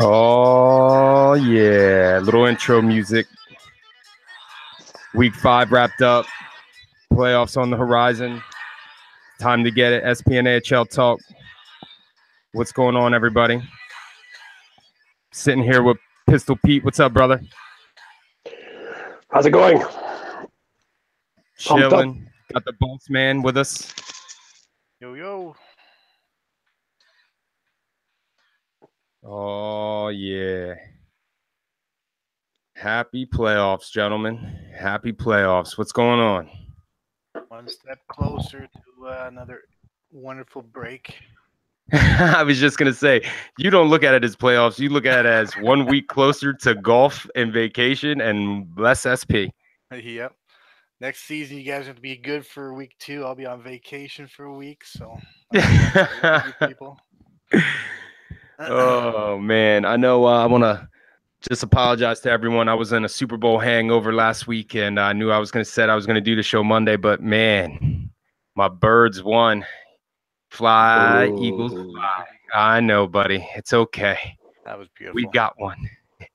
Oh, yeah. Little intro music. Week 5 wrapped up. Playoffs on the horizon. Time to get it. SPNHL talk. What's going on, everybody? Sitting here with Pistol Pete. What's up, brother? How's it going? Chilling. Got the boss man with us. Yo. Oh, yeah. Happy playoffs, gentlemen. Happy playoffs. What's going on? One step closer to another wonderful break. I was just going to say, you don't look at it as playoffs. You look at it as 1 week closer to golf and vacation and less SP. Yep. Next season, you guys have to be good for week 2. I'll be on vacation for a week, so you people. Oh, man. I know I want to just apologize to everyone. I was in a Super Bowl hangover last week, and I knew I was going to do the show Monday, but, man, my birds won. Fly, Ooh. Eagles, fly. I know, buddy. It's okay. That was beautiful. We got one.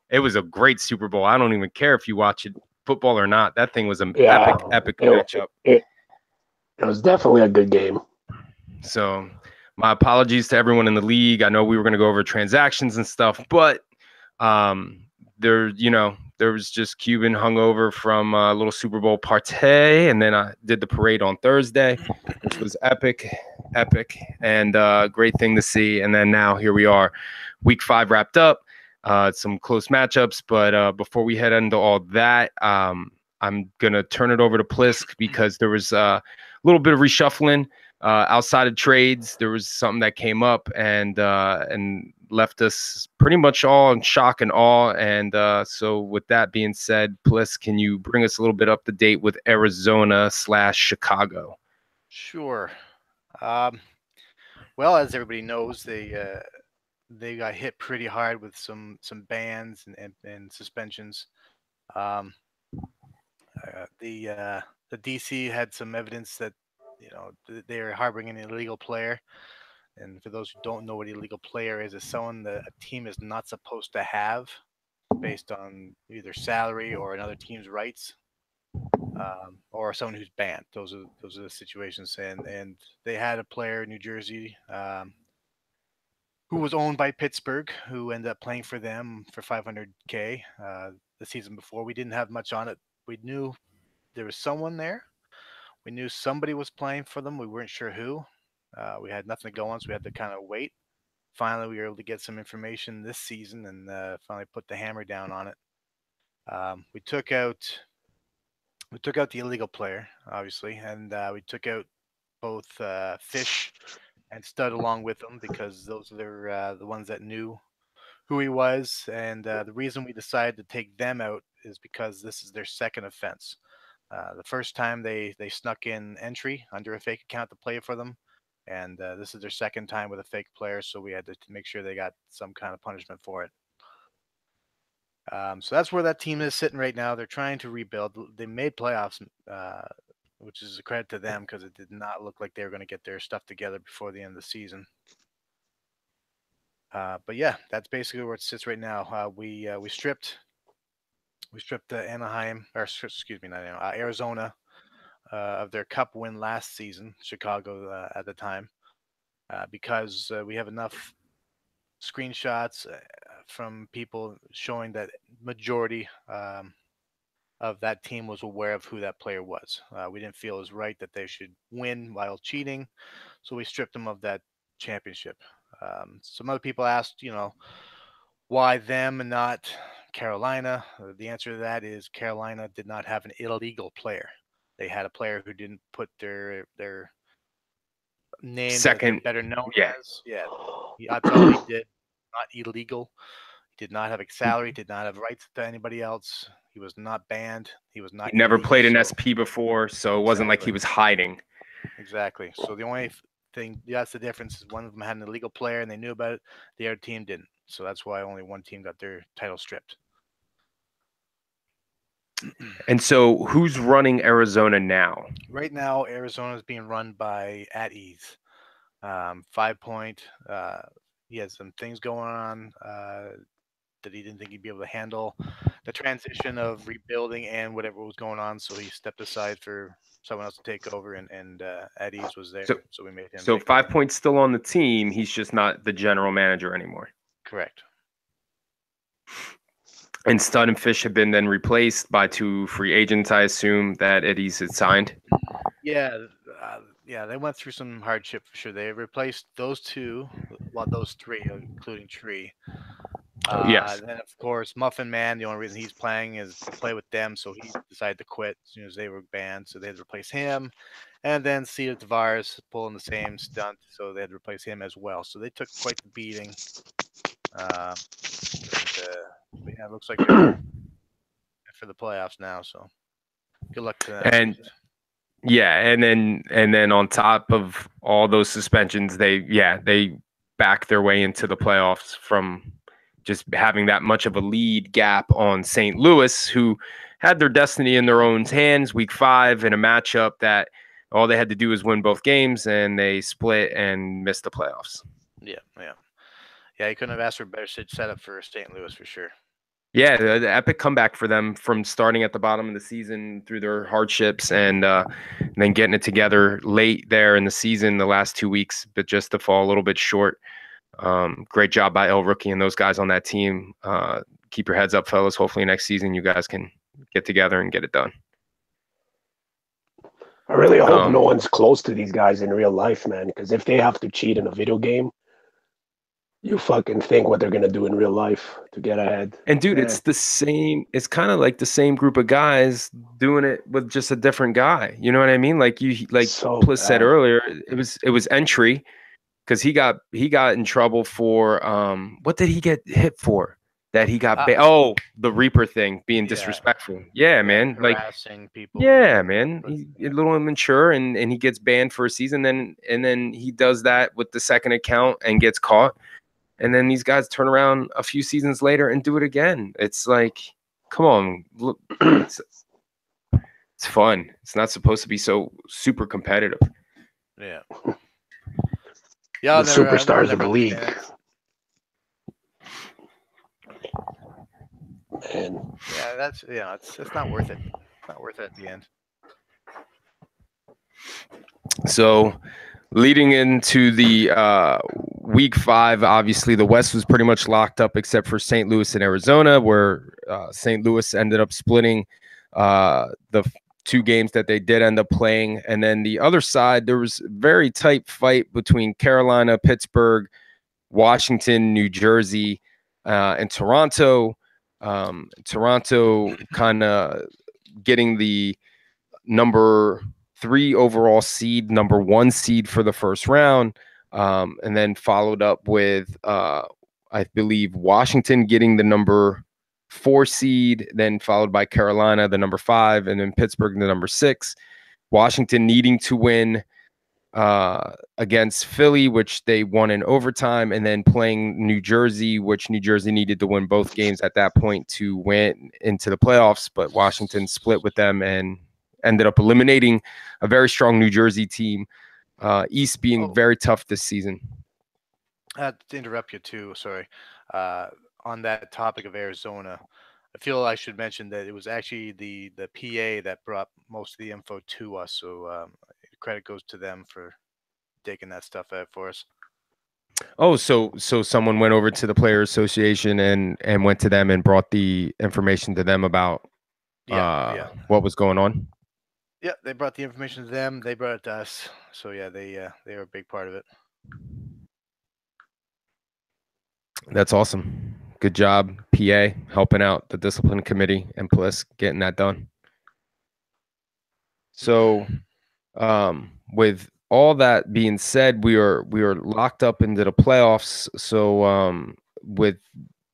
It was a great Super Bowl. I don't even care if you watch it, football or not. That thing was an epic matchup. It was definitely a good game. So my apologies to everyone in the league. I know we were going to go over transactions and stuff, but there was just Cuban hungover from a little Super Bowl party, and then I did the parade on Thursday, which was epic, and great thing to see. And then now here we are, week 5 wrapped up, some close matchups. But before we head into all that, I'm gonna turn it over to Plisk because there was a little bit of reshuffling outside of trades. There was something that came up and left us pretty much all in shock and awe. And so with that being said, Pliss, can you bring us a little bit up to date with Arizona/Chicago? Sure. Well, as everybody knows, they got hit pretty hard with some bans and suspensions. The DC had some evidence that they are harboring an illegal player. And for those who don't know what illegal player is someone that a team is not supposed to have based on either salary or another team's rights, or someone who's banned. Those are the situations. And they had a player in New Jersey who was owned by Pittsburgh, who ended up playing for them for $500K the season before. We didn't have much on it. We knew there was someone there. We knew somebody was playing for them. We weren't sure who. We had nothing to go on, so we had to kind of wait. Finally, we were able to get some information this season and finally put the hammer down on it. We took out the illegal player, obviously, and we took out both Fish and Stud along with them because those are the ones that knew who he was. And the reason we decided to take them out is because this is their second offense. The first time they snuck in entry under a fake account to play for them. And this is their second time with a fake player, so we had to make sure they got some kind of punishment for it. So that's where that team is sitting right now. They're trying to rebuild. They made playoffs, which is a credit to them because it did not look like they were going to get their stuff together before the end of the season. But yeah, that's basically where it sits right now. We stripped Anaheim, or excuse me, not Anaheim, Arizona. Of their cup win last season, Chicago at the time, because we have enough screenshots from people showing that majority of that team was aware of who that player was. We didn't feel it was right that they should win while cheating, so we stripped them of that championship. Some other people asked, why them and not Carolina? The answer to that is Carolina did not have an illegal player. They had a player who didn't put their name Second, that better known yeah. as. Yeah, that's all he did. Not illegal. He did not have a salary. Did not have rights to anybody else. He was not banned. He was not. He never illegal, played an SP before, so it wasn't like he was hiding. Exactly. So the only thing, that's the difference, is one of them had an illegal player and they knew about it. The other team didn't. So that's why only one team got their title stripped. And so who's running Arizona now? Right now, Arizona is being run by At Ease. 5 Point. He has some things going on that he didn't think he'd be able to handle the transition of rebuilding and whatever was going on. So he stepped aside for someone else to take over, and Eddie's was there, so we made him. So 5 Point's still on the team. He's just not the general manager anymore. Correct. And Stud and Fish have been then replaced by 2 free agents, I assume, that Eddie's had signed. Yeah, they went through some hardship for sure. They replaced those 2, well, those 3, including Tree. Yes. Then of course Muffin Man, the only reason he's playing is to play with them, so he decided to quit as soon as they were banned, so they had to replace him. And then Cedar Tavares pulling the same stunt, so they had to replace him as well. So they took quite the beating. But yeah, it looks like they're for the playoffs now. So good luck to them. And yeah, and then on top of all those suspensions, they back their way into the playoffs from just having that much of a lead gap on St. Louis, who had their destiny in their own hands. Week 5 in a matchup that all they had to do was win both games, and they split and missed the playoffs. Yeah. You couldn't have asked for a better setup for St. Louis for sure. Yeah, the epic comeback for them from starting at the bottom of the season through their hardships and then getting it together late there in the season, the last 2 weeks, but just to fall a little bit short. Great job by El Rookie and those guys on that team. Keep your heads up, fellas. Hopefully next season you guys can get together and get it done. I really hope no one's close to these guys in real life, man, because if they have to cheat in a video game, you fucking think what they're going to do in real life to get ahead. And dude, it's the same. It's kind of like the same group of guys doing it with just a different guy. You know what I mean? Like Pliss said earlier, it was entry because he got in trouble for what did he get hit for? That he got the Reaper thing, being disrespectful. Yeah, man. Like harassing people. Yeah, man. He's a little immature and he gets banned for a season. And then he does that with the second account and gets caught. And then these guys turn around a few seasons later and do it again. It's like, come on, look, it's fun. It's not supposed to be so super competitive. Yeah. The superstars of the league. Man. Yeah, it's not worth it. It's not worth it at the end. So leading into the week 5, obviously the West was pretty much locked up except for St. Louis and Arizona, where St. Louis ended up splitting the 2 games that they did end up playing. And then the other side, there was a very tight fight between Carolina, Pittsburgh, Washington, New Jersey, and Toronto. Toronto kind of getting the number 3 overall seed, number 1 seed for the first round, and then followed up with, I believe, Washington getting the number 4 seed, then followed by Carolina, the number 5, and then Pittsburgh, the number 6. Washington needing to win against Philly, which they won in overtime, and then playing New Jersey, which New Jersey needed to win both games at that point to win into the playoffs, but Washington split with them and ended up eliminating a very strong New Jersey team. East being very tough this season. To interrupt you too, sorry. On that topic of Arizona, I feel I should mention that it was actually the PA that brought most of the info to us. So credit goes to them for taking that stuff out for us. Oh, so someone went over to the Player Association and went to them and brought the information to them about what was going on. Yeah, they brought the information to them. They brought it to us. So yeah, they were a big part of it. That's awesome. Good job, PA, helping out the discipline committee and Pliss getting that done. So, with all that being said, we are locked up into the playoffs. So, with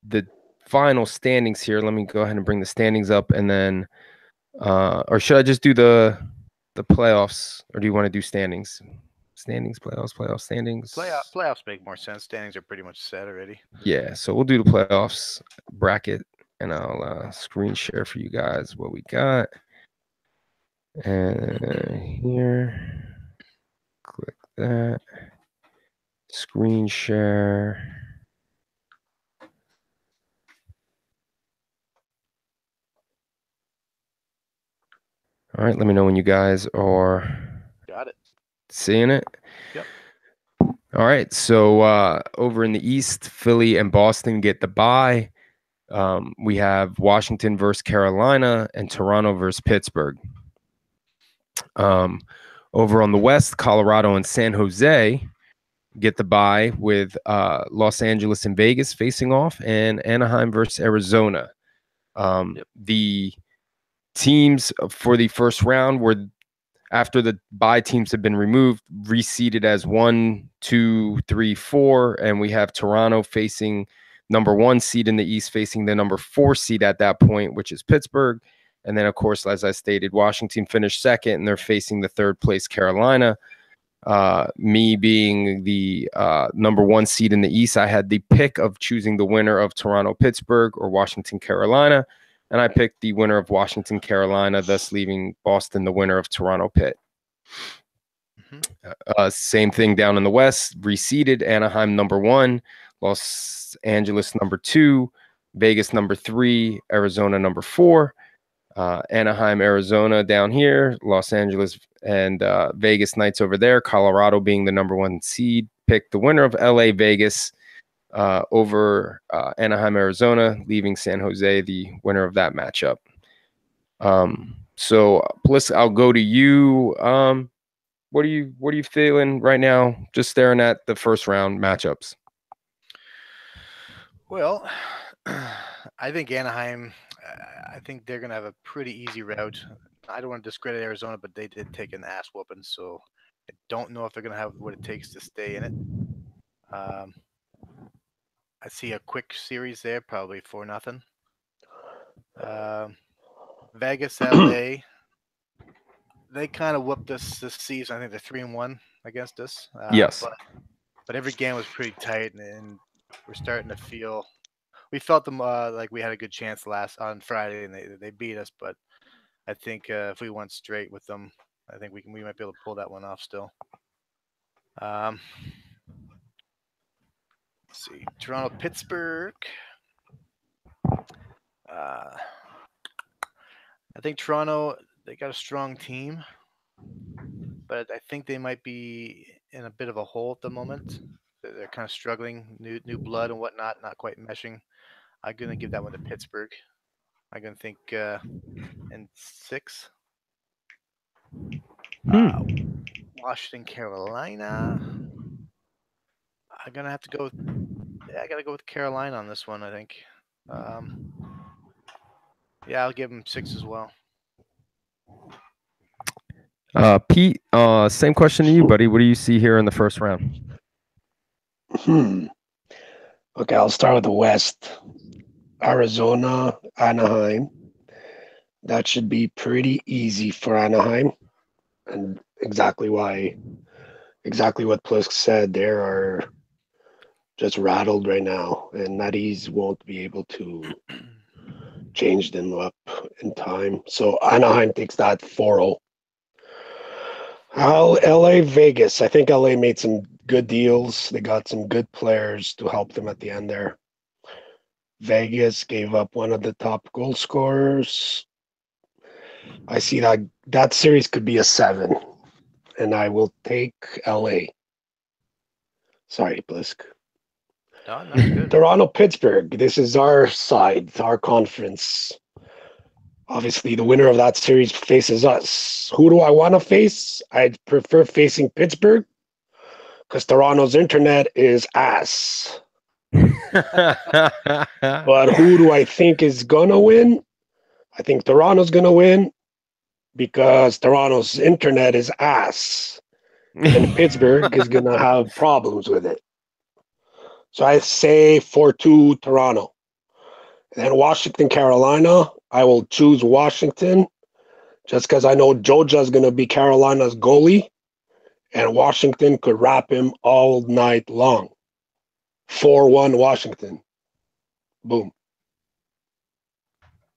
the final standings here, let me go ahead and bring the standings up, and then, or should I just do the playoffs, or do you want to do standings? Standings, playoffs, standings. Playoffs make more sense. Standings are pretty much set already. Yeah, so we'll do the playoffs bracket, and I'll screen share for you guys what we got. And here, click that, screen share. All right, let me know when you guys are Got it. seeing it. Yep. All right, so over in the East, Philly and Boston get the bye. We have Washington versus Carolina and Toronto versus Pittsburgh. Over on the West, Colorado and San Jose get the bye with Los Angeles and Vegas facing off, and Anaheim versus Arizona. The teams for the first round were, after the bye teams have been removed, reseeded as 1, 2, 3, 4, and we have Toronto facing number 1 seed in the East facing the number 4 seed at that point, which is Pittsburgh. And then, of course, as I stated, Washington finished second, and they're facing the 3rd place Carolina. Me being the number 1 seed in the East, I had the pick of choosing the winner of Toronto, Pittsburgh or Washington, Carolina. And I picked the winner of Washington, Carolina, thus leaving Boston the winner of Toronto, Pitt. Same thing down in the West, reseeded Anaheim number 1, Los Angeles number 2, Vegas number 3, Arizona number 4. Anaheim, Arizona down here, Los Angeles and Vegas Knights over there, Colorado being the number 1 seed. Picked the winner of LA Vegas over Anaheim, Arizona, leaving San Jose the winner of that matchup. So Bliss, I'll go to you. What are you feeling right now, just staring at the first round matchups? Well, I think Anaheim, I think they're going to have a pretty easy route. I don't want to discredit Arizona, but they did take an ass whooping, so I don't know if they're going to have what it takes to stay in it. I see a quick series there, probably 4-0. Vegas, LA, they kind of whooped us this season. I think they're 3-1 against us. Yes. But every game was pretty tight, and we're starting to feel. We felt them like we had a good chance on Friday, and they beat us. But I think if we went straight with them, I think we might be able to pull that one off still. Let's see, Toronto, Pittsburgh. I think Toronto, they got a strong team, but I think they might be in a bit of a hole at the moment. They're kind of struggling, new blood and whatnot, not quite meshing. I'm gonna give that one to Pittsburgh. I'm gonna think in 6. Washington, Carolina. I'm gonna have to go. I gotta go with Carolina on this one. I think. Yeah, I'll give them 6 as well. Pete, same question to you, buddy. What do you see here in the first round? Okay, I'll start with the West. Arizona, Anaheim. That should be pretty easy for Anaheim. And exactly what Plisk said, they are just rattled right now. And Natties won't be able to change them up in time. So Anaheim takes that 4-0. LA, Vegas. I think LA made some good deals. They got some good players to help them at the end there. Vegas gave up one of the top goal scorers. I see that series could be a 7, and I will take LA. Sorry, Blisk. No, that's good. Toronto, Pittsburgh. This is our side, our conference. Obviously, the winner of that series faces us. Who do I want to face? I'd prefer facing Pittsburgh because Toronto's internet is ass. But who do I think is going to win? I think Toronto's going to win because Toronto's internet is ass. And Pittsburgh is going to have problems with it. So I say 4-2 Toronto. And then Washington, Carolina, I will choose Washington just because I know Joja's going to be Carolina's goalie, and Washington could wrap him all night long. 4-1 Washington. Boom.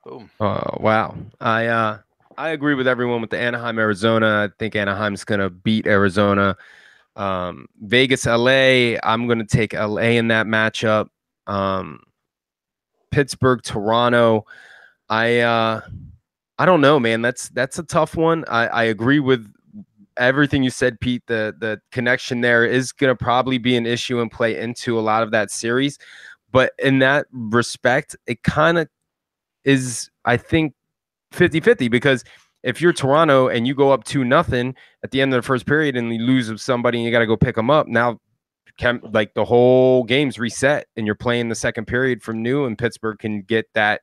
Boom. Wow. I agree with everyone with the Anaheim, Arizona. I think Anaheim's going to beat Arizona. Vegas, LA, I'm going to take LA in that matchup. Pittsburgh, Toronto. I I don't know, man. That's a tough one. I agree with everything you said, Pete. The connection there is going to probably be an issue and play into a lot of that series. But in that respect, it kind of is, I think, 50-50, because if you're Toronto and you go up 2-0 at the end of the first period and you lose with somebody and you got to go pick them up, now like the whole game's reset and you're playing the second period from new, and Pittsburgh can get that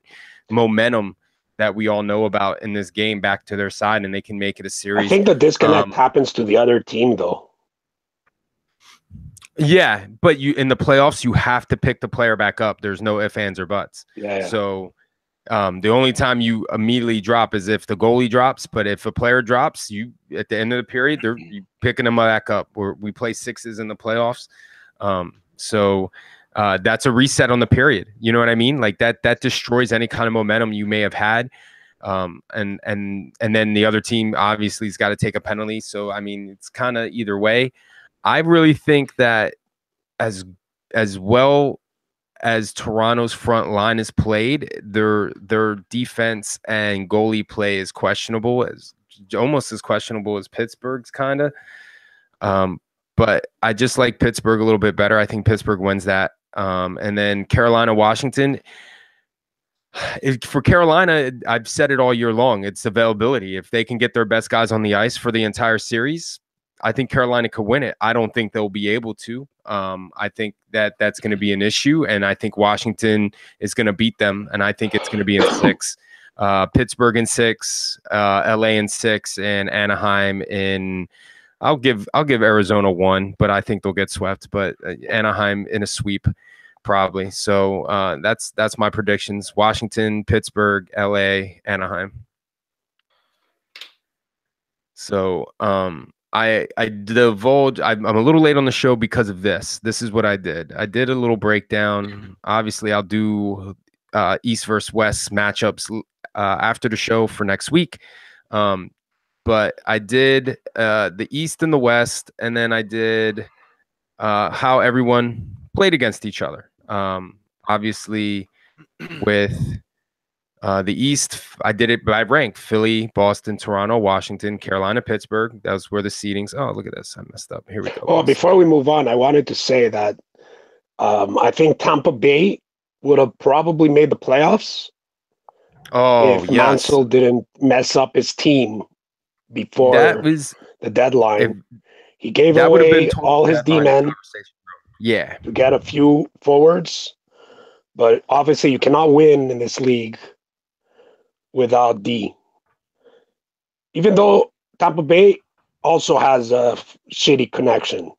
momentum that we all know about in this game back to their side, and they can make it a I series. think the disconnect happens to the other team, though. Yeah, but you in the playoffs, you have to pick the player back up. There's no ifs, ands, or buts. Yeah. So the only time you immediately drop is if the goalie drops. But if a player drops, you at the end of the period, they're you picking them back up. We play sixes in the playoffs. So that's a reset on the period. You know what I mean? Like that destroys any kind of momentum you may have had. And then the other team obviously has got to take a penalty. So I mean, it's kind of either way. I really think that as well as Toronto's front line is played, their defense and goalie play is questionable, almost as questionable as Pittsburgh's kind of. But I just like Pittsburgh a little bit better. I think Pittsburgh wins that. And then Carolina, Washington. For Carolina, I've said it all year long. It's availability. If they can get their best guys on the ice for the entire series, I think Carolina could win it. I don't think they'll be able to. I think that's going to be an issue, and I think Washington is going to beat them, and I think it's going to be in 6. Pittsburgh in 6, LA in 6, and Anaheim in. I'll give Arizona 1, but I think they'll get swept. But Anaheim in a sweep, probably. So that's my predictions: Washington, Pittsburgh, LA, Anaheim. So I divulge. I'm a little late on the show because of this. This is what I did. I did a little breakdown. Obviously, I'll do East versus West matchups after the show for next week. But I did the East and the West, and then I did how everyone played against each other. Obviously, with the East, I did it by rank: Philly, Boston, Toronto, Washington, Carolina, Pittsburgh. That was where the seedings. Oh, look at this. I messed up. Here we go. Oh, before we move on, I wanted to say that I think Tampa Bay would have probably made the playoffs if Mansell didn't mess up his team before the deadline. He gave away all his D-men to get a few forwards. But obviously, you cannot win in this league without D. Even though Tampa Bay also has a shitty connection.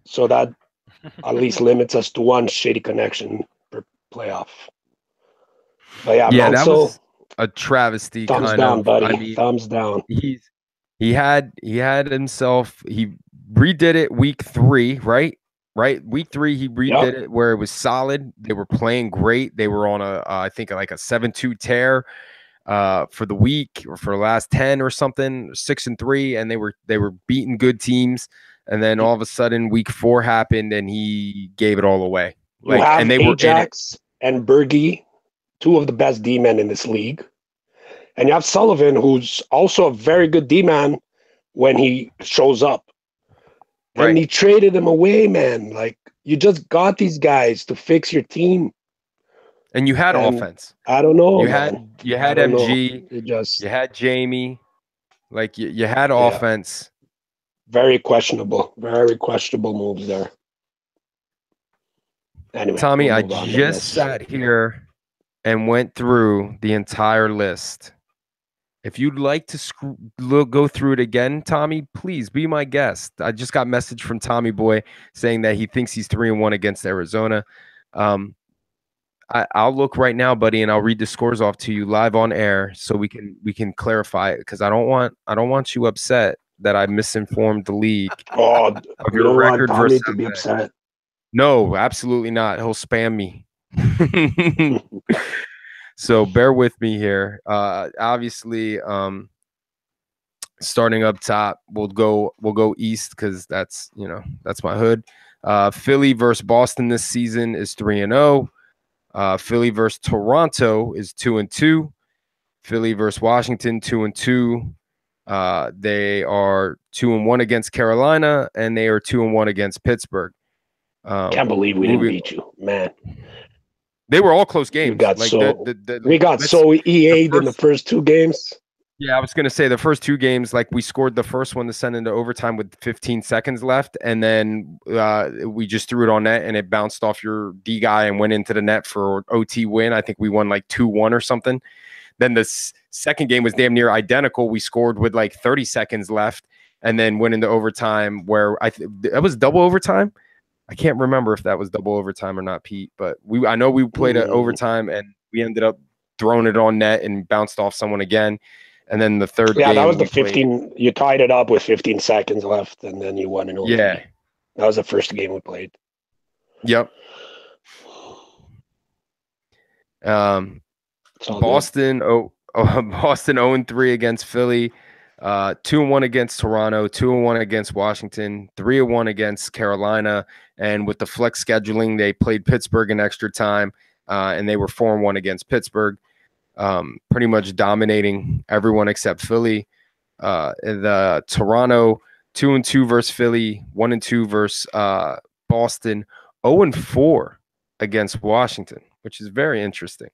So that at least limits us to one shitty connection per playoff. But yeah, Mansell, that was a travesty. Thumbs down, buddy. I mean, thumbs down. He had himself. He redid it week 3, right? Week 3, he redid it where it was solid. They were playing great. They were on I think like a 7-2 tear for the week, or for the last 10 or something, 6-3, and they were beating good teams. And then all of a sudden, week 4 happened, and he gave it all away. And they Ajax and Bergie, 2 of the best D-men in this league. And you have Sullivan, who's also a very good D-man when he shows up. And he traded him away, man. Like, you just got these guys to fix your team. And you had offense. I don't know. You had MG. You had Jamie. Like, you had offense. Very questionable moves there. Anyway, Tommy, I just sat here and went through the entire list. If you'd like to go through it again, Tommy, please be my guest. I just got a message from Tommy Boy saying that he thinks he's 3-1 against Arizona. I'll look right now, buddy, and I'll read the scores off to you live on air so we can clarify it, because I don't want you upset that I misinformed the league. Oh, of your record versus to be upset. No, absolutely not. He'll spam me. So bear with me here. Obviously, starting up top, we'll go East, because that's my hood. Philly versus Boston this season is 3-0. Philly versus Toronto is 2-2. Philly versus Washington, 2-2. They are 2-1 against Carolina, and they are 2-1 against Pittsburgh. Can't believe we didn't beat you, man. They were all close games. We got like we got so EA'd in the first two games. Yeah, I was going to say the first two games, like we scored the first one to send into overtime with 15 seconds left, and then we just threw it on net, and it bounced off your D guy and went into the net for OT win. I think we won like 2-1 or something. Then the second game was damn near identical. We scored with like 30 seconds left, and then went into overtime where that was double overtime. I can't remember if that was double overtime or not, Pete, but I know we played an overtime, and we ended up throwing it on net and bounced off someone again. And then the third game, that was the 15. You tied it up with 15 seconds left, and then you won in OT. Yeah, that was the first game we played. Yep. Boston. Boston 0-3 against Philly. 2-1 against Toronto. 2-1 against Washington. 3-1 against Carolina. And with the flex scheduling, they played Pittsburgh in extra time, and they were 4-1 against Pittsburgh. Pretty much dominating everyone except Philly. The Toronto 2-2 versus Philly, 1-2 versus Boston, 0-4 against Washington, which is very interesting.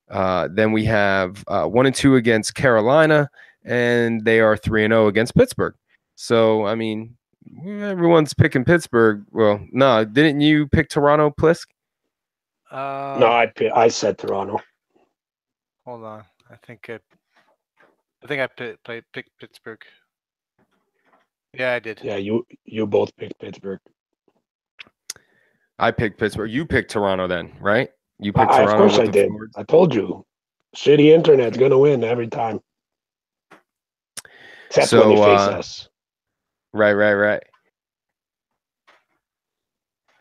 Then we have 1-2 against Carolina, and they are 3-0 against Pittsburgh. So, I mean, everyone's picking Pittsburgh. Well, no, didn't you pick Toronto, Plisk? No, I said Toronto. Hold on, I think I picked Pittsburgh. Yeah, I did. Yeah, you both picked Pittsburgh. I picked Pittsburgh. You picked Toronto then, right? You picked Toronto. Of course I did. Forwards. I told you. Shitty internet's going to win every time. Except when they face us. Right.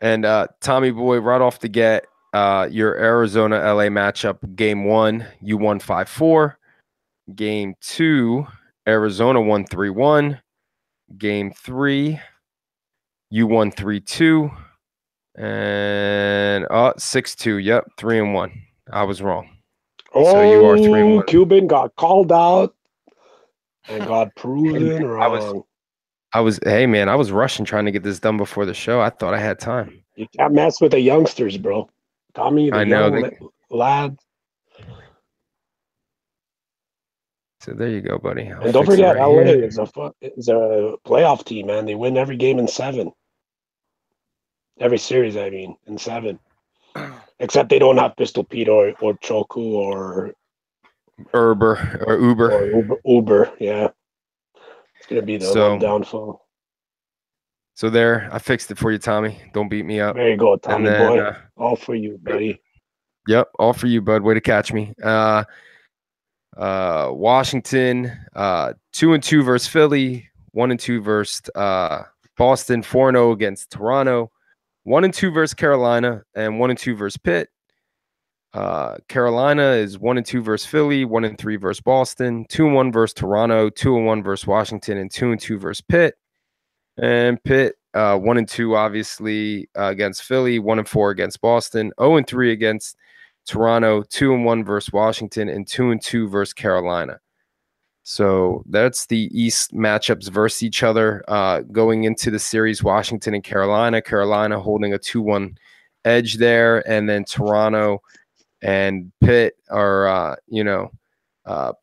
And Tommy Boy, right off the get, your Arizona-LA matchup, game 1, you won 5-4. Game 2, Arizona won 3-1. Game 3, you won 3-2. And 6-2. Yep, 3-1. I was wrong. So you are 3-1. Cuban got called out and got proven wrong. I was rushing trying to get this done before the show. I thought I had time. You can't mess with the youngsters, bro. Tommy, the young lad. So there you go, buddy. And don't forget, LA is a playoff team, man. They win every game in 7. Every series, I mean, in 7. Except they don't have Pistol Pete or Choku or Uber. Yeah, it's gonna be the one downfall. So there, I fixed it for you, Tommy. Don't beat me up. There you go, Tommy boy. All for you, buddy. Yep, all for you, bud. Way to catch me. Washington, 2-2 versus Philly, 1-2 versus Boston, 4-0 against Toronto, 1-2 versus Carolina, and 1-2 versus Pitt. Carolina is 1-2 versus Philly, 1-3 versus Boston, 2-1 versus Toronto, 2-1 versus Washington, and 2-2 versus Pitt. And Pitt, 1-2 obviously against Philly, 1-4 against Boston, 0-3 against Toronto, 2-1 versus Washington, and 2-2 versus Carolina. So that's the East matchups versus each other going into the series. Washington and Carolina. Carolina holding a 2-1 edge there, and then Toronto and Pitt are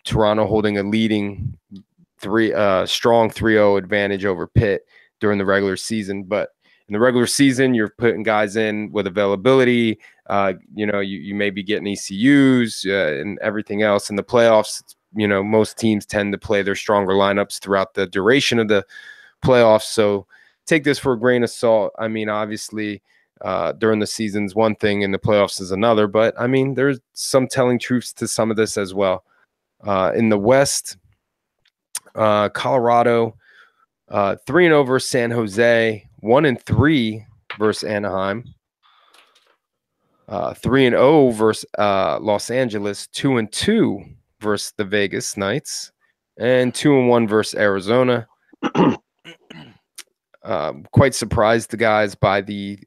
Toronto holding a leading strong 3-0 advantage over Pitt during the regular season. But in the regular season, you're putting guys in with availability. You may be getting ECUs and everything else. In the playoffs, most teams tend to play their stronger lineups throughout the duration of the playoffs. So take this for a grain of salt. I mean, obviously, during the season's one thing and the playoffs is another. But, I mean, there's some telling truths to some of this as well. In the West, Colorado, 3-0 versus San Jose, 1-3 versus Anaheim, 3-0 versus Los Angeles, 2-2 versus the Vegas Knights, and 2-1 versus Arizona. Quite surprised the guys by the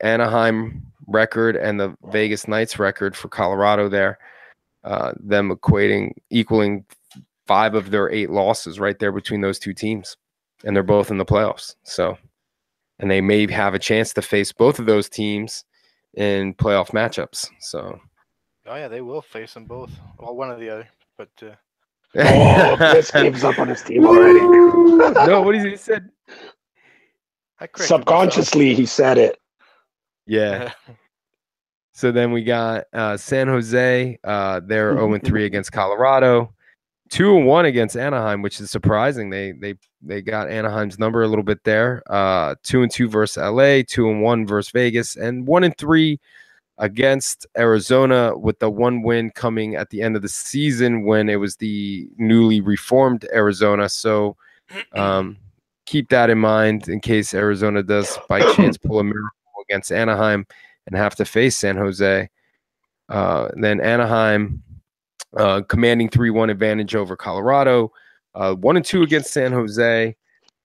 Anaheim record and the Vegas Knights record for Colorado there. them equaling 5 of their 8 losses right there between those two teams, and they're both in the playoffs. So, and they may have a chance to face both of those teams in playoff matchups. So, Oh yeah, they will face them both. Well, one or the other, but Oh, Bliss gives up on his team already. No, what he said? I corrected myself. Subconsciously, he said it. Yeah. So then we got San Jose. They're 0-3 against Colorado, 2-1 against Anaheim, which is surprising. They got Anaheim's number a little bit there. 2-2 versus LA, 2-1 versus Vegas, and 1-3 against Arizona, with the one win coming at the end of the season when it was the newly reformed Arizona. So keep that in mind in case Arizona does by chance pull a miracle against Anaheim and have to face San Jose. Then Anaheim commanding 3-1 advantage over Colorado, 1-2 against San Jose.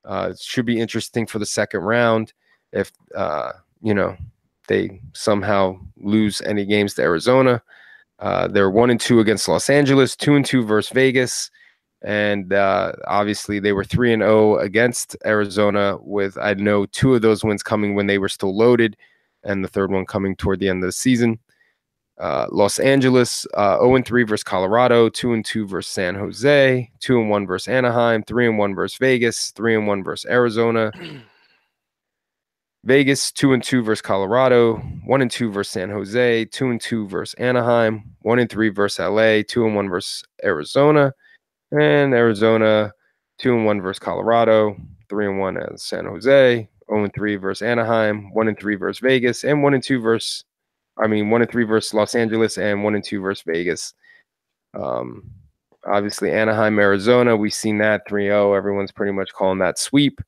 It should be interesting for the second round if they somehow lose any games to Arizona. They're 1-2 against Los Angeles, 2-2 versus Vegas. And obviously they were 3-0 against Arizona, with I know 2 of those wins coming when they were still loaded, and the third one coming toward the end of the season. Los Angeles 0-3 versus Colorado, 2-2 versus San Jose, 2-1 versus Anaheim, 3-1 versus Vegas, 3-1 versus Arizona. Vegas 2-2 versus Colorado, 1-2 versus San Jose, 2-2 versus Anaheim, 1-3 versus LA, 2-1 versus Arizona. And Arizona, 2-1 versus Colorado, 3-1 as San Jose, 0-3 versus Anaheim, 1-3 versus Vegas, and 1-3 versus Los Angeles, and 1-2 versus Vegas. Obviously, Anaheim, Arizona, we've seen that 3-0. Everyone's pretty much calling that sweep.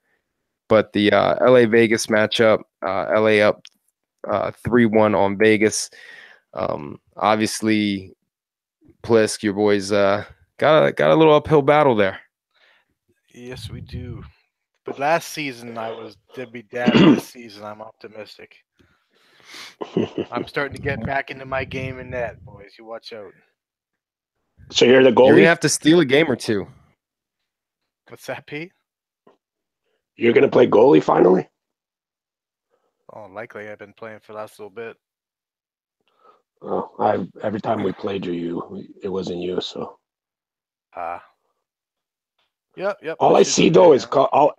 But the LA Vegas matchup, LA up 3-1 on Vegas. Obviously, Plisk, your boys got a little uphill battle there. Yes, we do. But last season I was Debbie Dab. This season I'm optimistic. I'm starting to get back into my game in net, boys. You watch out. So you're the You're goalie? gonna have to steal a game or two. What's that, Pete? You're going to play goalie finally? Oh, likely. I've been playing for the last little bit. Oh, every time we played it wasn't you. So Yep. all I see though is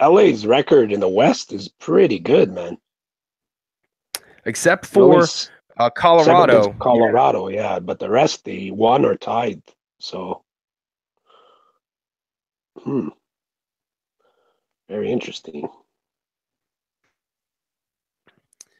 LA's record in the West is pretty good, man. Except for Colorado. Except Colorado, yeah, but the rest they won or tied. So, very interesting.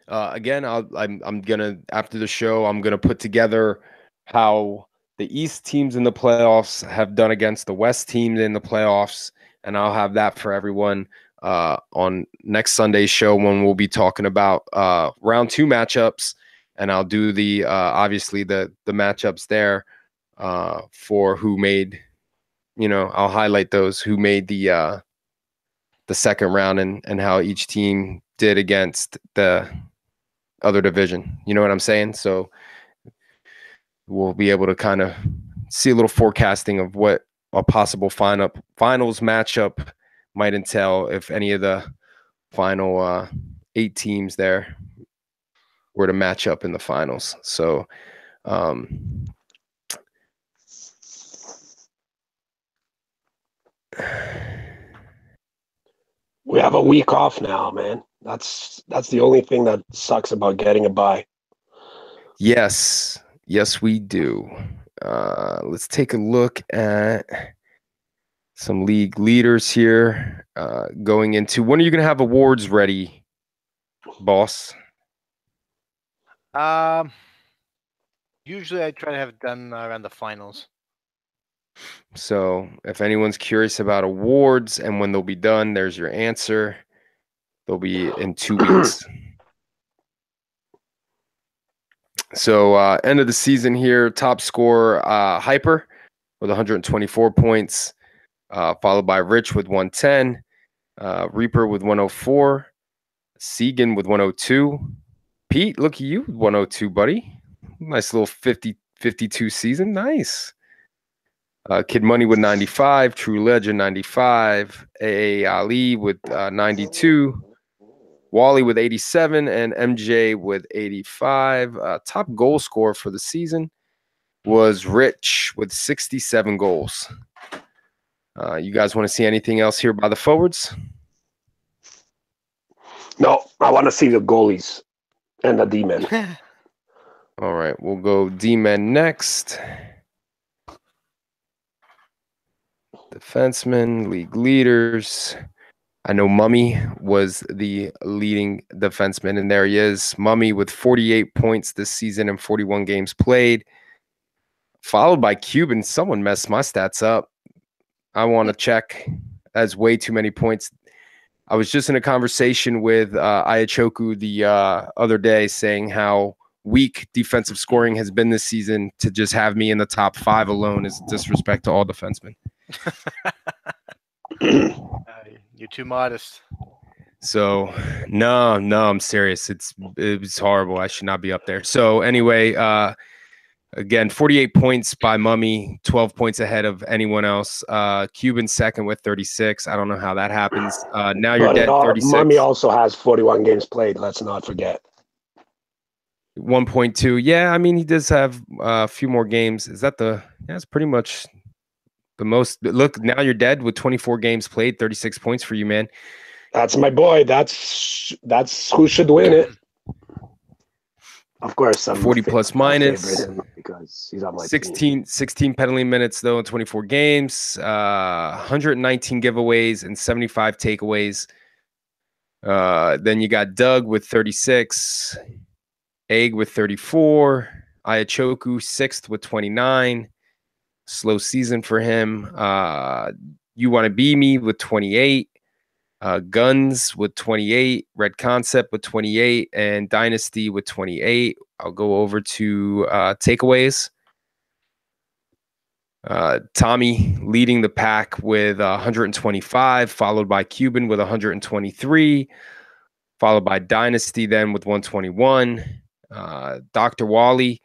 Again, I'm gonna, after the show, I'm gonna put together how the East teams in the playoffs have done against the West teams in the playoffs, and I'll have that for everyone on next Sunday's show when we'll be talking about round 2 matchups, and I'll do the obviously the matchups there for who made, I'll highlight those who made the second round and how each team did against the other division. You know what I'm saying? So we'll be able to kind of see a little forecasting of what a possible finals matchup might entail if any of the final 8 teams there were to match up in the finals. So we have a week off now, man. That's the only thing that sucks about getting a bye. Yes, we do. Let's take a look at some league leaders here going into. When are you going to have awards ready, boss? Usually I try to have it done around the finals. So if anyone's curious about awards and when they'll be done, there's your answer. They'll be in 2 weeks. So end of the season here, top scorer Hyper with 124 points, followed by Rich with 110, Reaper with 104, Segan with 102. Pete, look at you with 102, buddy. Nice little 52 season. Nice. Kid Money with 95, True Legend 95, A.A. Ali with 92, Wally with 87, and MJ with 85. Top goal scorer for the season was Rich with 67 goals. You guys want to see anything else here by the forwards? No, I want to see the goalies and the D-men. All right, we'll go D-men next. Defensemen, league leaders. I know Mummy was the leading defenseman, and there he is. Mummy with 48 points this season and 41 games played. Followed by Cuban. Someone messed my stats up. I want to check. That's way too many points. I was just in a conversation with Ayachoku the other day saying how weak defensive scoring has been this season. To just have me in the top 5 alone is disrespect to all defensemen. You're too modest. So no, I'm serious. It's horrible. I should not be up there. So anyway, again, 48 points by Mummy, 12 points ahead of anyone else. Cuban second with 36. I don't know how that happens. Now you're dead, 36. Mummy also has 41 games played. Let's not forget. 1.2. Yeah, I mean, he does have a few more games. Is that that's pretty much the most. Look, now you're dead with 24 games played, 36 points for you, man. That's my boy. That's who should win it. Of course, I'm 40 plus minus because he's on my 16 penalty minutes though in 24 games, 119 giveaways and 75 takeaways. Then you got Doug with 36, Egg with 34, Ayachoku sixth with 29. Slow season for him. You Want to Be Me with 28. Guns with 28, Red Concept with 28, and Dynasty with 28. I'll go over to takeaways. Tommy leading the pack with 125, followed by Cuban with 123, followed by Dynasty then with 121. Dr. Wally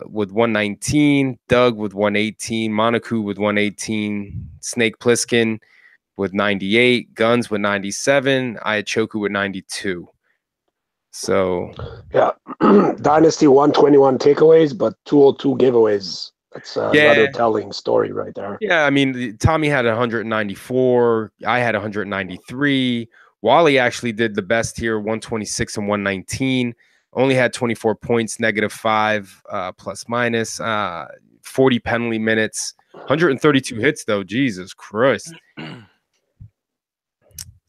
with 119, Doug with 118, Monaco with 118, Snake Plissken with 98, Guns with 97, Ayachoku with 92. So yeah, Dynasty 121 takeaways, but 202 giveaways. That's another telling story right there. Yeah, I mean, Tommy had 194. I had 193. Wally actually did the best here, 126 and 119. Only had 24 points, -5, plus minus, 40 penalty minutes, 132 hits though. Jesus Christ.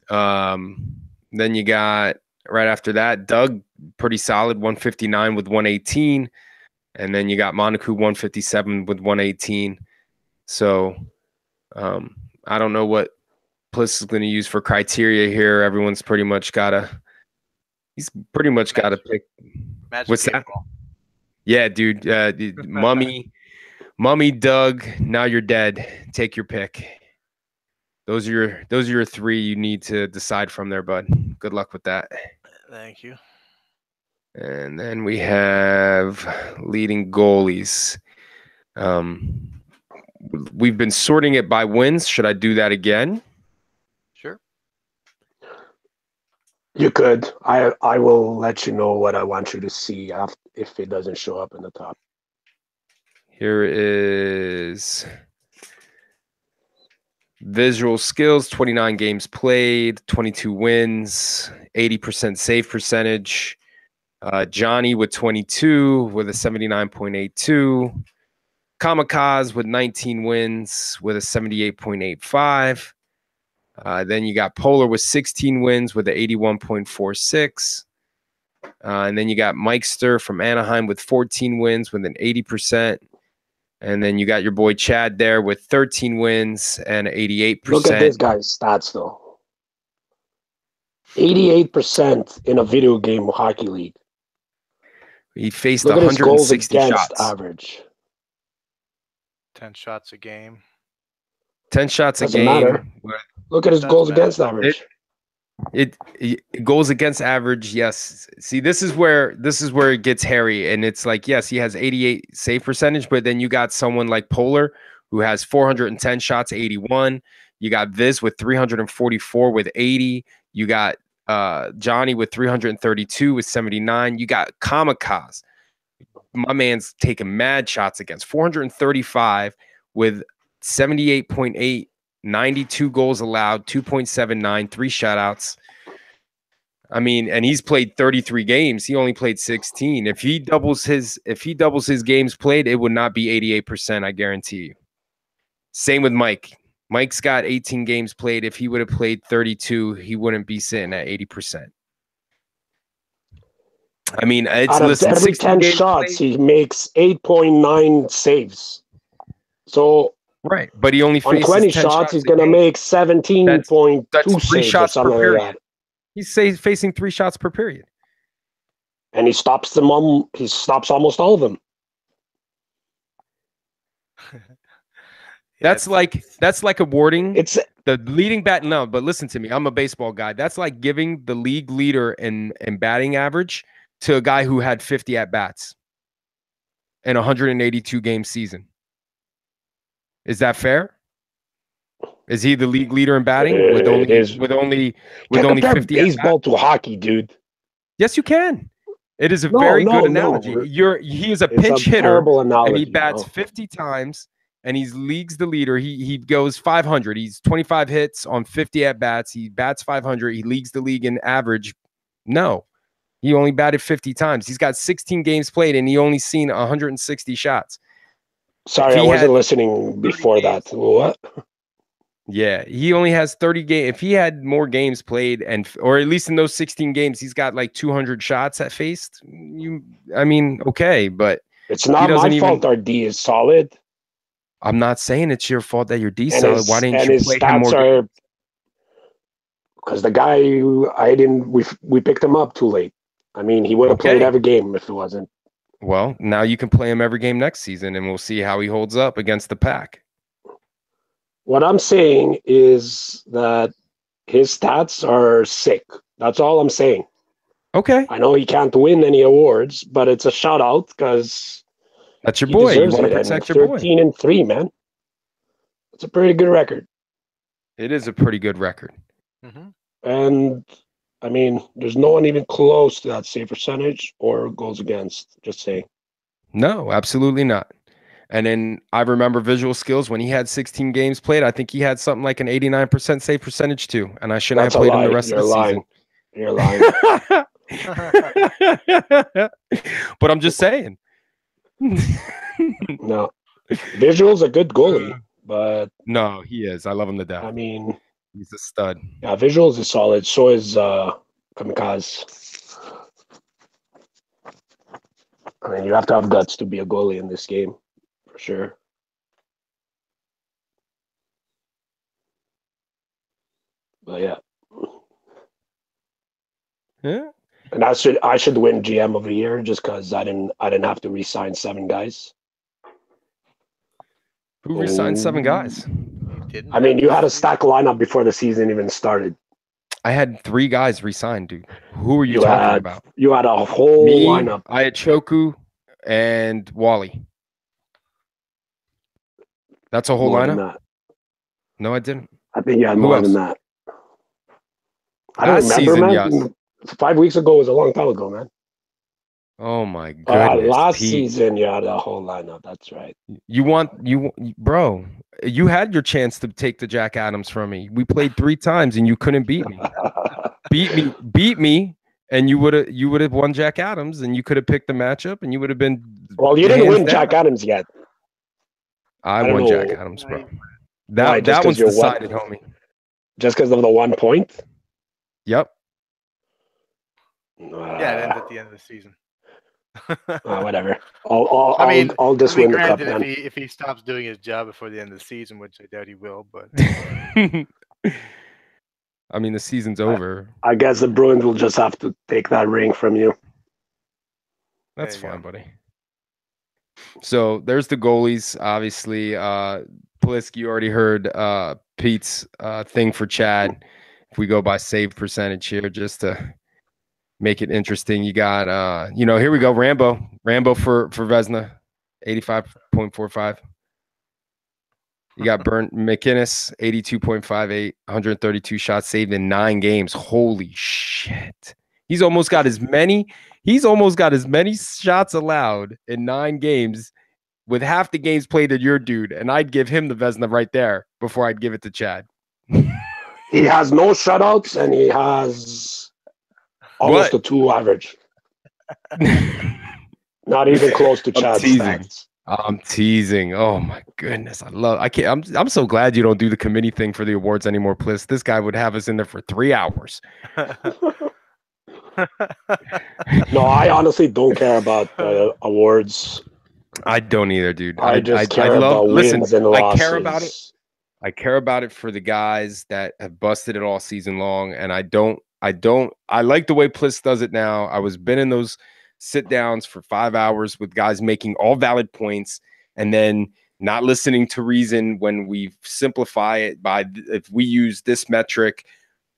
Then you got right after that, Doug, pretty solid, 159 with 118. And then you got Monaco 157 with 118. So I don't know what Pliss is going to use for criteria here. Everyone's pretty much got to pick. What's that? Yeah, dude. Mummy, Doug, Now You're Dead. Take your pick. Those are your 3 you need to decide from there, bud. Good luck with that. Thank you. And then we have leading goalies. We've been sorting it by wins. Should I do that again? Sure. You could. I will let you know what I want you to see if it doesn't show up in the top. Here is visual skills, 29 games played, 22 wins, 80% save percentage. Johnny with 22 with a 79.82. Kamikaze with 19 wins with a 78.85. Then you got Polar with 16 wins with an 81.46. And then you got Mikester from Anaheim with 14 wins with an 80%. And then you got your boy Chad there with 13 wins and 88%. Look at this guy's stats, though. 88% in a video game hockey league. He faced Look 160 shots. Average. 10 shots a game. 10 shots Doesn't a game. matter. Look at his goals against average. It goes against average. Yes. See, this is where it gets hairy, and it's like, yes, he has 88 save percentage, but then you got someone like Polar who has 410 shots, 81. You got Viz with 344 with 80. You got Johnny with 332 with 79. You got Kamikaze. My man's taking mad shots against 435 with 78.8, 92 goals allowed, 2.79, 3 shutouts. I mean, and he's played 33 games. He only played 16. If he doubles his games played, it would not be 88%, I guarantee you. Same with Mike. Mike's got 18 games played. If he would have played 32, he wouldn't be sitting at 80%. I mean, it's out of every 10 shots, he makes 8.9 saves. So right, but he only on 20 shots, he's going to make 17.2 saves or something like that. He's facing 3 shots per period, and he stops them on. He stops almost all of them. That's like awarding it's the leading bat. No, but listen to me. I'm a baseball guy. That's like giving the league leader in batting average to a guy who had 50 at bats in a 182 game season. Is that fair? Is he the league leader in batting with only 50 baseball to hockey, dude? Yes, you can. It is a very good analogy. He is a pinch hitter, and he bats 50 times, and he's league's the leader. He goes 500. He's 25 hits on 50 at bats. He bats 500. He leads the league in average. No, he only batted 50 times. He's got 16 games played, and he only seen 160 shots. Sorry, I wasn't listening before that. What? Yeah, he only has 30 games. If he had more games played, or at least in those 16 games, he's got like 200 shots at faced. Okay, but it's not my fault. Our D is solid. I'm not saying it's your fault that your D is solid. Why didn't you play him more? Because the guy we picked him up too late. I mean, he would have played every game if it wasn't. Well, now you can play him every game next season, and we'll see how he holds up against the pack. What I'm saying is that his stats are sick. That's all I'm saying. Okay. I know he can't win any awards, but it's a shout out because that's your boy. You want to protect your boy. 13-3, man. It's a pretty good record. It is a pretty good record. Mm-hmm. And I mean, there's no one even close to that save percentage or goals against. Just saying. No, absolutely not. And then I remember visual skills when he had 16 games played. I think he had something like an 89% save percentage too. And I shouldn't have played him the rest of the season. You're lying. But I'm just saying. No. Visual's a good goalie, but no, he is. I love him to death. I mean, he's a stud. Yeah, Visuals is solid. So is Kamikaze. I mean, you have to have guts to be a goalie in this game. For sure. But yeah. Yeah. And I should win GM of the year just because I didn't have to re-sign 7 guys. Who re-signed 7 guys? I mean, you had a stack lineup before the season even started. I had 3 guys re-signed, dude. Who are you talking about? You had a whole lineup. I had Choku and Wally. That's a whole lineup? No, I didn't. I think you had more than that. I don't remember, man. Yes. 5 weeks ago was a long time ago, man. Oh my goodness. Last season, you had a whole lineup. That's right. Bro, you had your chance to take the Jack Adams from me. We played 3 times and you couldn't beat me. beat me, and you would have won Jack Adams, and you could have picked the matchup, and you would have been. Well, you didn't win Jack Adams yet. I won Jack Adams, bro. That one's decided, homie. Just because of the 1 point? Yep. Yeah, it ends at the end of the season. Whatever. I'll just win the cup then. If he stops doing his job before the end of the season, which I doubt he will, but I mean, the season's over. I guess the Bruins will just have to take that ring from you. That's fine, buddy. So there's the goalies. Obviously, Plisky, you already heard Pete's thing for Chad. if we go by save percentage here, just to make it interesting. You got here we go. Rambo for Vesna, 85.45. You got Burnt McInnes, 82.58, 132 shots saved in 9 games. Holy shit. He's almost got as many shots allowed in 9 games with half the games played at your dude. And I'd give him the Vesna right there before I'd give it to Chad. He has no shutouts and he has almost a 2 average. Not even close to Chad's stats. I'm teasing. Oh my goodness. I'm so glad you don't do the committee thing for the awards anymore, Pliss. This guy would have us in there for 3 hours. No, I honestly don't care about awards. I don't either, dude. I care about wins and losses. I care about it for the guys that have busted it all season long. And I like the way Pliss does it now. I was been in those sit downs for 5 hours with guys making all valid points and then not listening to reason when we simplify it by, if we use this metric,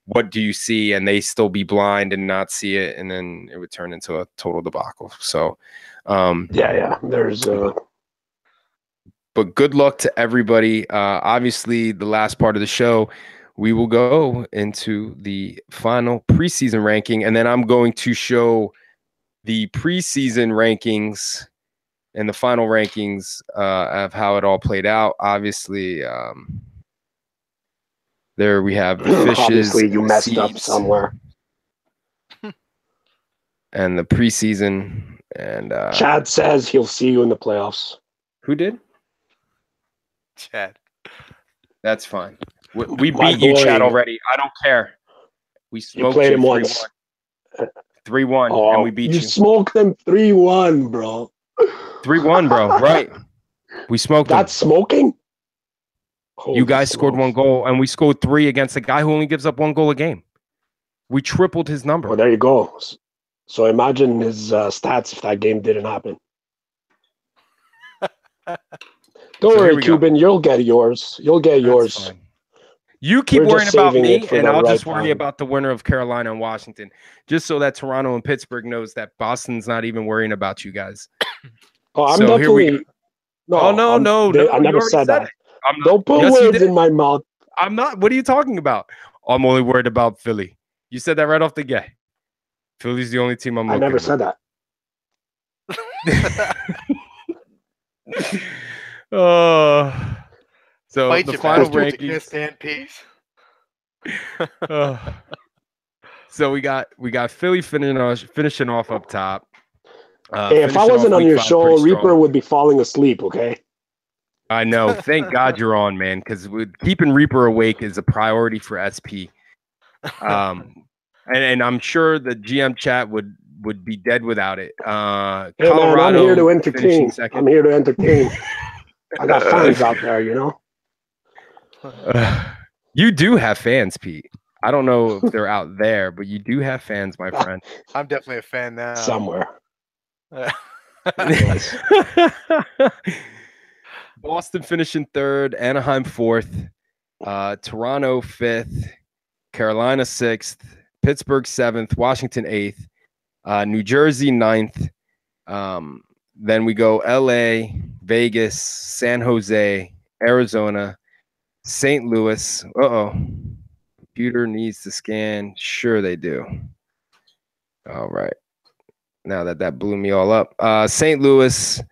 what do you see? And they still be blind and not see it. And then it would turn into a total debacle. So, there's but good luck to everybody. Obviously the last part of the show, we will go into the final preseason ranking, and then I'm going to show the preseason rankings and the final rankings of how it all played out. Obviously, there we have the fishes. Obviously, you messed up somewhere. And the preseason. And Chad says he'll see you in the playoffs. Who did? Chad. That's fine. We beat you, Chad, already. I don't care. We smoked played him once. 3-1, and we beat you. You smoked them 3-1, bro. 3-1, bro. Right. We smoked them. That's smoking? You guys scored 1 goal, and we scored 3 against a guy who only gives up 1 goal a game. We tripled his number. Well, there you go. So imagine his stats if that game didn't happen. Don't worry, Cuban. You'll get yours. You'll get yours. Fine. You keep worrying about me, and I'll just worry about the winner of Carolina and Washington, just so that Toronto and Pittsburgh knows that Boston's not even worrying about you guys. Oh, I'm definitely. No. I never said that. Don't put words in my mouth. I'm not. What are you talking about? I'm only worried about Philly. You said that right off the get. Philly's the only team I'm looking at. I never said that. So Fight the your final bastard to rankings. stand peace. So we got Philly finishing off up top. Hey, if I wasn't on your show, Reaper would be falling asleep. Okay. I know. Thank God you're on, man, because keeping Reaper awake is a priority for SP. And I'm sure the GM chat would be dead without it. Hey, man, I'm here to entertain. I got fans out there, you know. You do have fans, Pete. I don't know if they're out there, but you do have fans, my friend. I'm definitely a fan now. Somewhere. Boston finishing 3rd, Anaheim 4th, Toronto 5th, Carolina 6th, Pittsburgh 7th, Washington 8th, New Jersey 9th. Then we go LA, Vegas, San Jose, Arizona, St. Louis. Computer needs to scan. Sure they do. All right. Now that blew me all up. St. Louis,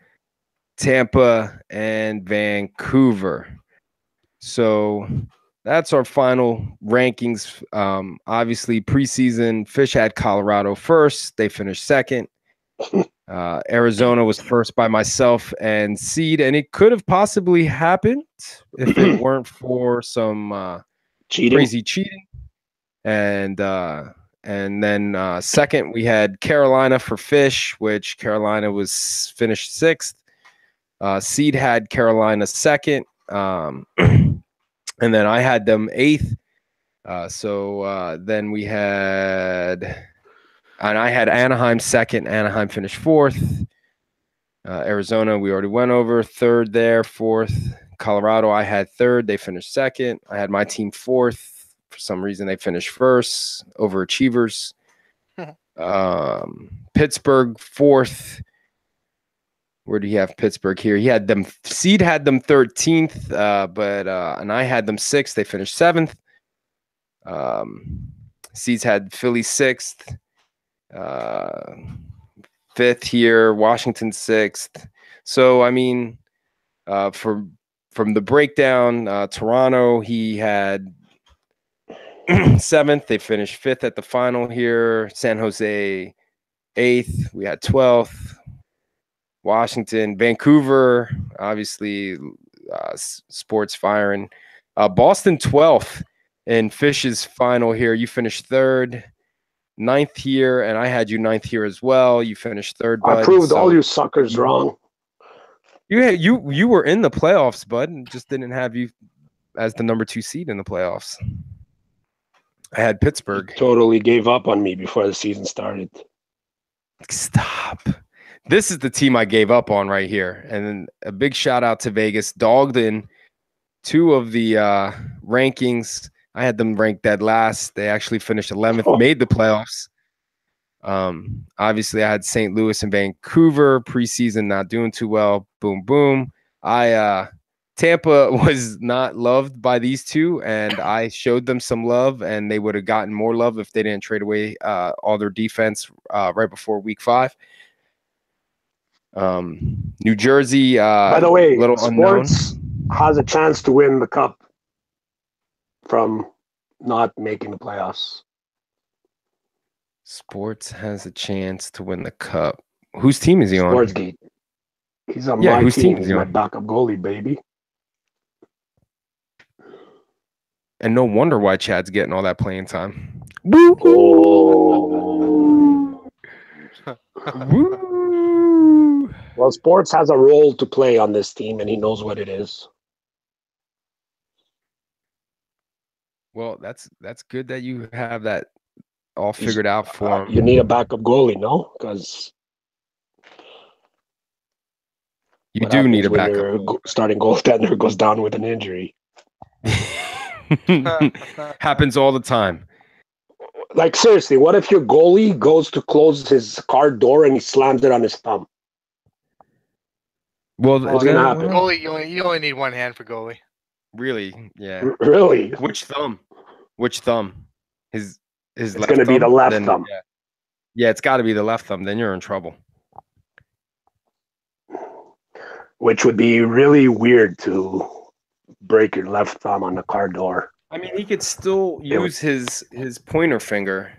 Tampa, and Vancouver. So that's our final rankings. Obviously, preseason, Fish had Colorado first. They finished 2nd. Arizona was first by myself and Seed, and it could have possibly happened if it weren't for some crazy cheating. And then second, we had Carolina for Fish, which Carolina was finished 6th. Seed had Carolina 2nd. And then I had them 8th. So then we had, and I had Anaheim 2nd. Anaheim finished 4th. Arizona, we already went over. 3rd there, 4th. Colorado, I had 3rd. They finished 2nd. I had my team 4th. For some reason, they finished first. Overachievers. Pittsburgh fourth. Where do you have Pittsburgh here? He had them. Seed had them 13th, and I had them 6th. They finished 7th. Seeds had Philly 6th, 5th here. Washington 6th. So I mean, from the breakdown, Toronto he had 7th. They finished 5th at the final here. San Jose 8th. We had 12th. Washington, Vancouver, obviously sports firing. Boston 12th in Fish's final here. You finished 3rd. 9th here, and I had you 9th here as well. You finished 3rd, bud. I proved all you suckers wrong. You were in the playoffs, bud, and just didn't have you as the number 2 seed in the playoffs. I had Pittsburgh. You totally gave up on me before the season started. Stop. This is the team I gave up on right here. And then a big shout out to Vegas. Dogged in 2 of the rankings. I had them ranked dead last. They actually finished 11th, made the playoffs. Obviously, I had St. Louis and Vancouver preseason not doing too well. Boom, boom. Tampa was not loved by these 2, and I showed them some love, and they would have gotten more love if they didn't trade away all their defense right before week 5. New Jersey. By the way, little sports unknown. Has a chance to win the cup from not making the playoffs. Sports has a chance to win the cup. Whose team is he on? Sportsgate. He's on my whose team. is He's he my on? backup goalie, baby. And no wonder why Chad's getting all that playing time. Oh. Woo! Well, sports has a role to play on this team, and he knows what it is. Well, that's good that you have that all figured out for him. You need a backup goalie, no? Because you do need a backup. Your starting goaltender goes down with an injury. Happens all the time. Like, seriously, what if your goalie goes to close his car door and he slams it on his thumb? Well, what's going to happen? Goalie, you only need one hand for goalie. Really? Yeah. Really? Which thumb? His it's left going to be the left then, thumb. Yeah, it's got to be the left thumb. Then you're in trouble. Which would be really weird to break your left thumb on the car door. I mean, he could still use his pointer finger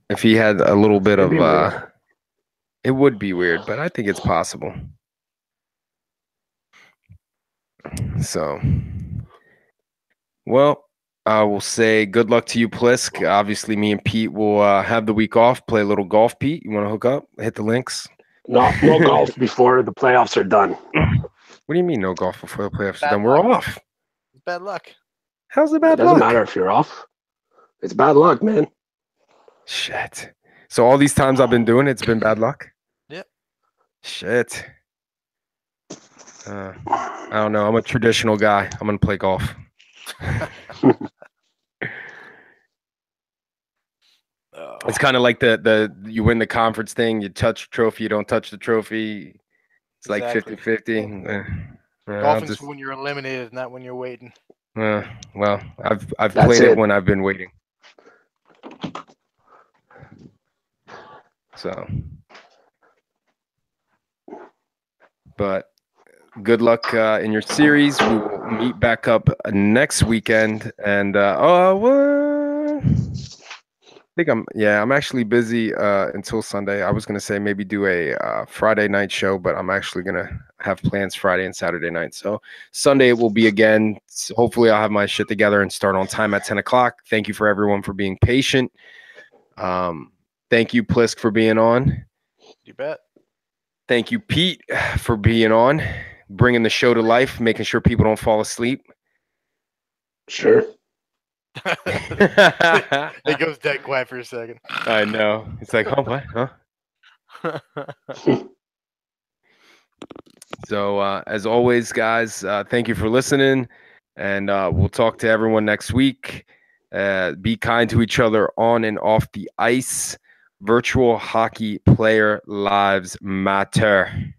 if he had a little bit of. It would be weird, but I think it's possible. So, well, I will say good luck to you, Plisk. Obviously, me and Pete will have the week off, play a little golf. Pete, you want to hook up? Hit the links. No golf before the playoffs are done. What do you mean no golf before the playoffs are done? We're off. It's bad luck. How's it bad luck? It doesn't matter if you're off. It's bad luck, man. Shit. So all these times I've been doing it's been bad luck? Yep. Shit. I don't know. I'm a traditional guy. I'm going to play golf. It's kind of like the you win the conference thing. You touch the trophy. You don't touch the trophy. It's like 50-50. Golfing's when you're eliminated, not when you're waiting. Well, I've played it when I've been waiting. So, but good luck in your series. We will meet back up next weekend, and I think I'm actually busy until Sunday. I was gonna say maybe do a Friday night show, but I'm actually gonna have plans Friday and Saturday night. So Sunday it will be again. So hopefully I'll have my shit together and start on time at 10 o'clock. Thank you for everyone for being patient. Thank you, Plisk, for being on. You bet. Thank you, Pete, for being on, bringing the show to life, making sure people don't fall asleep. Sure. It goes dead quiet for a second. I know. It's like, oh, what? Huh? So, as always, guys, thank you for listening, and we'll talk to everyone next week. Be kind to each other on and off the ice. Virtual hockey player lives matter.